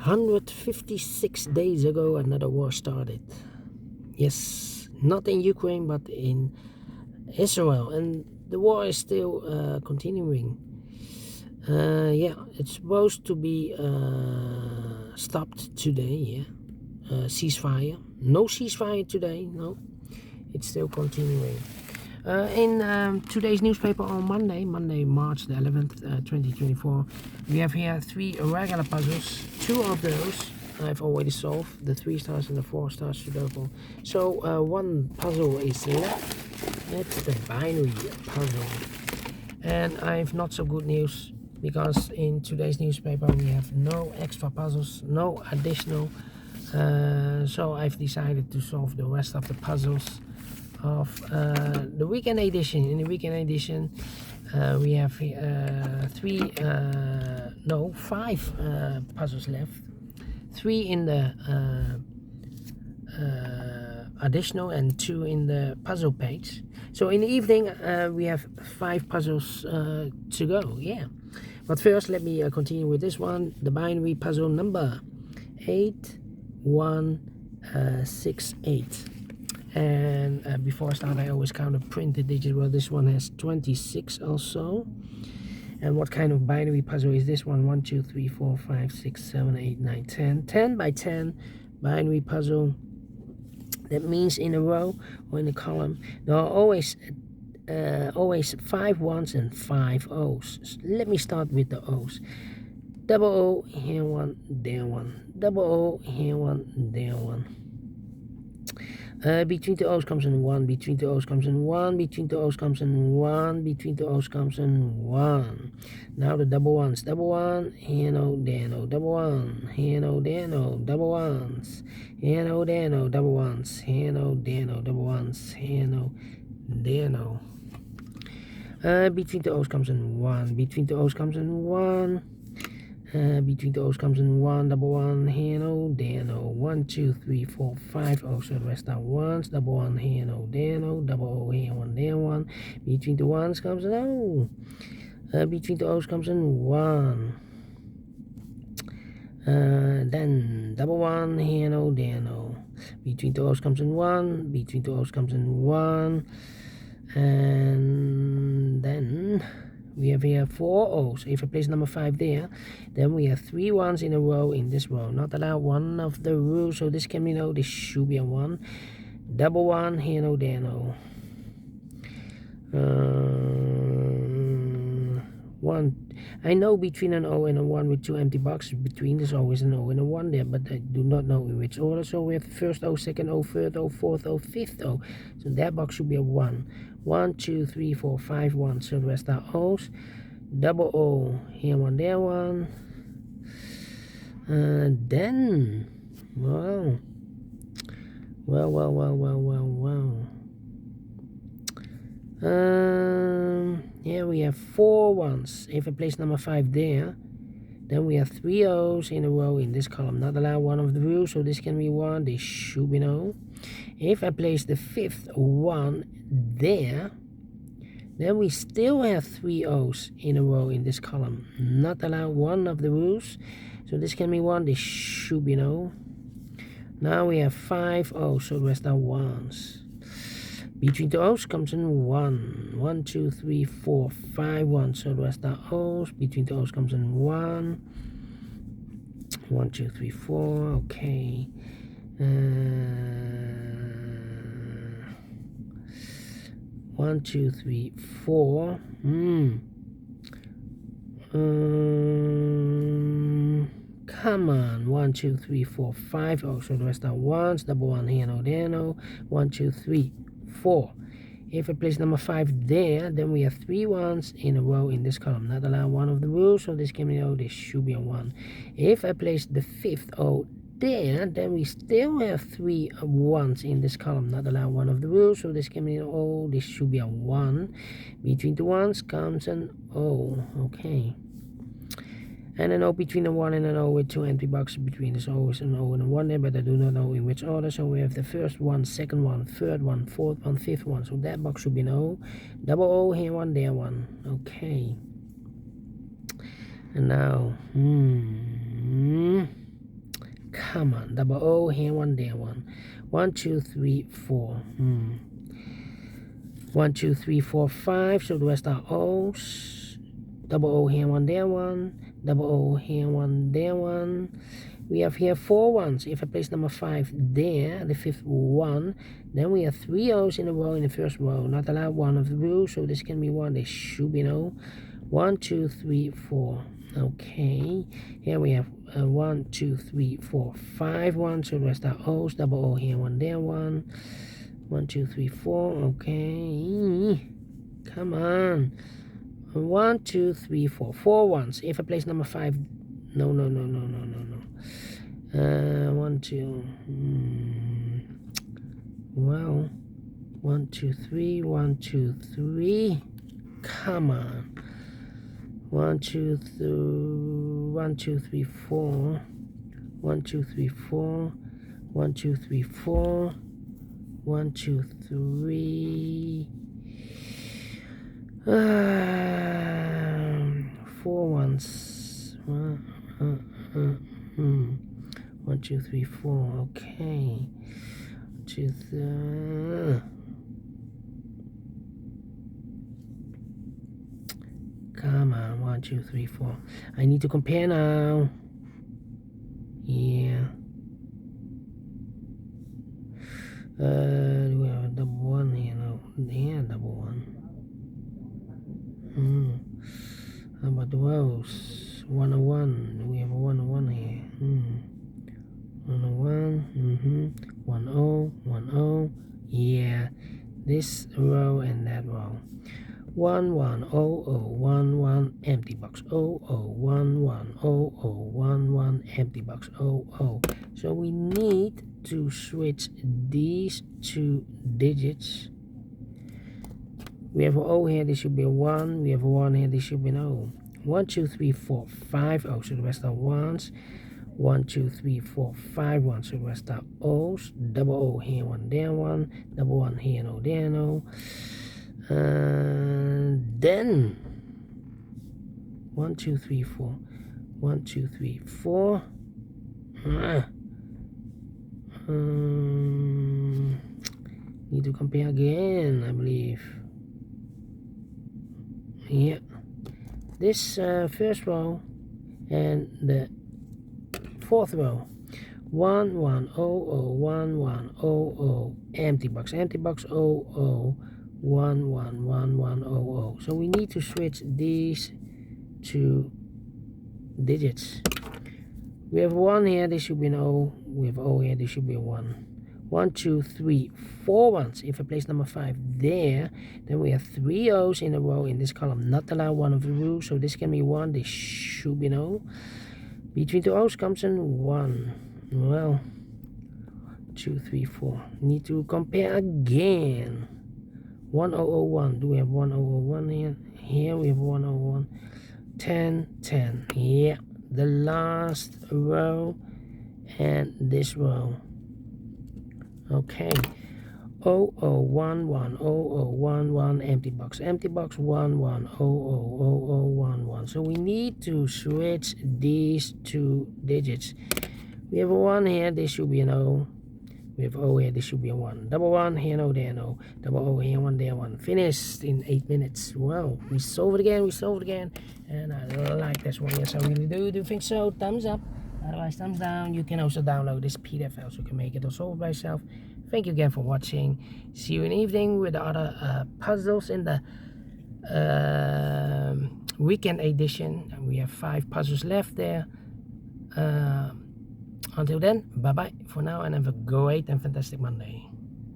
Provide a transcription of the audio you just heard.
156 days ago, another war started. Yes, not in Ukraine, but in Israel, and the war is still continuing. Yeah, it's supposed to be stopped today. Yeah, ceasefire. No ceasefire today. No, it's still continuing. In today's newspaper on Monday, March the 11th, 2024, we have here 3 regular puzzles. 2 of those I've already solved, the 3 stars and the 4 stars Sudoku. So 1 puzzle is left. That's the binary puzzle. And I've not so good news, because in today's newspaper we have no extra puzzles, no additional. So I've decided to solve the rest of the puzzles of the weekend edition. In the weekend edition, we have 5 puzzles left. 3 in the additional and 2 in the puzzle page. So in the evening, we have 5 puzzles to go. Yeah, but first let me continue with this one, the binary puzzle number 8168. And before I start, I always count a printed digit. Well, this one has 26 also. And what kind of binary puzzle is this one? 1, 2, 3, 4, 5, 6, 7, 8, 9, 10. 10 by 10 binary puzzle. That means in a row or in a column, there are always 5 ones and 5 O's. So let me start with the O's. Double O, here 1, there 1. Double O, here 1, there 1. Between the O's comes in 1, between the O's comes in 1, between the O's comes in 1, between the O's comes in 1. Now the double ones. Double 1, here no, there no. Double 1, here no, there no. Double ones, here no, there no. Double ones, here no, there no. Double ones, here no, there no. Between the O's comes in 1, between the O's comes in 1. Between the O's comes in 1, double 1, here no, there no. 1, 2, 3, 4, 5 O's, so the rest are ones. Double 1, here no, there no. Double O, here 1, there 1. Between the ones comes an O. Between the O's comes in 1. Then double 1, here no, there no. Between the O's comes in 1. Between the O's comes in 1. And then we have here 4 O's. If I place number 5 there, then we have 3 ones in a row in this row. Not allowed one of the rules, so this can be no, this should be a 1. Double 1, here no, there no. 1. I know between an O and a 1 with 2 empty boxes between, there's always an O and a 1 there, but I do not know in which order. So we have first O, second O, third O, fourth O, fifth O. So that box should be a 1. 1, 2, 3, 4, 5 1. So the rest are O's. Double O, here 1, there 1. Then, well. Here we have 4 ones. If I place number 5 there, then we have 3 O's in a row in this column. Not allowed one of the rules, so this can be 1. This should be no. If I place the 5th 1 there, then we still have 3 O's in a row in this column. Not allowed one of the rules, so this can be 1. This should be no. Now we have 5 O's, so the rest are ones. Between the O's comes in 1. 1, 2, 3, 4, 5 1. So the rest are O's. Between the O's comes in 1. 1, 2, 3, 4. Okay. 1, 2, 3, 4. Come on. 1, 2, 3, 4, 5 O's. So the rest are ones. Double 1, here no, there no. 1, 2, 3, 4. If I place number 5 there, then we have 3 ones in a row in this column. Not allowed one of the rules, so this can be O. This should be a 1. If I place the 5th O there, then we still have 3 ones in this column. Not allowed one of the rules, so this can be an O. This should be a 1. Between the ones comes an O. Okay. And an O between a 1 and an O with 2 empty boxes between. There's always an O and a 1 there, but I do not know in which order. So we have the first one, second one, third one, fourth one, fifth one. So that box should be an O. Double O, here 1, there 1. Okay. And now, Come on, double O, here one, there one. 1, 2, 3, 4. 1, 2, 3, 4, 5. So the rest are O's. Double O here one, there one. Double O here one, there one. We have here 4 ones. If I place number 5 there, the 5th 1, then we have 3 O's in a row in the first row. Not allowed one of the rules, so this can be 1. This should be no. 1, 2, 3, 4. Okay. Here we have 1, 2, 3, 4, 5 ones. So the rest are O's. Double O here one, there one. 1, 2, 3, 4. Okay. Come on. 1, 2, 3, 4. 4 ones. If I place number 5, no. 1, 2. Well, 1, 2, 3. 1, 2, 3. Come on. 1, 2, 3. 1, 2, 3, 4. 1, 2, 3, 4. 1, 2, 3, 4. 1, 2, 3. 4 ones. 1, 2, 3, 4. Okay. 2, 3. Come on. 1, 2, 3, 4. I need to compare now. Yeah. Do we have a double 1 here? No. Yeah, double 1. How about the rows? 101. We have a 101 here. 101. 10. Yeah. This row and that row. 110011 empty box. 00110011 empty box. 00. So we need to switch these 2 digits. We have an O here, this should be a 1. We have a 1 here, this should be an O. 1, 2, 3, 4, 5 O's. So the rest are 1s. 1, 2, 3, 4, 5 1. So the rest are O's. Double O here, 1 there, 1. Double 1 here, no there, no. Then 1, 2, 3, 4. 1, 2, 3, 4. Need to compare again, I believe. Yeah, this first row and the 4th row. 11001100 empty box. 00111100. So we need to switch these 2 digits. We have 1 here, this should be an O. We have O here, this should be a 1. 1, 2, 3, 4 ones. If I place number 5 there, then we have 3 O's in a row in this column. Not allowed one of the rules, so this can be 1. This should be an O. Between 2 O's comes in 1. Well, 2, 3, 4. Need to compare again. 1001. Do we have 1001 here? Here we have 101. 10, 10. Yeah, the last row and this row. Okay. 00110011 empty box. Empty box 11000011. So we need to switch these 2 digits. We have a 1 here, this should be an O. We have O here, this should be a 1. Double 1 here, no there, no. Double O here, 1 there, 1. Finished in 8 minutes. Well, we solved it again, and I like this one. Yes, I really do. Do you think so? Thumbs up. Otherwise, thumbs down. You can also download this PDF file so you can make it or solve by yourself. Thank you again for watching. See you in the evening with the other puzzles in the weekend edition. And we have 5 puzzles left there. Until then, bye bye for now, and have a great and fantastic Monday.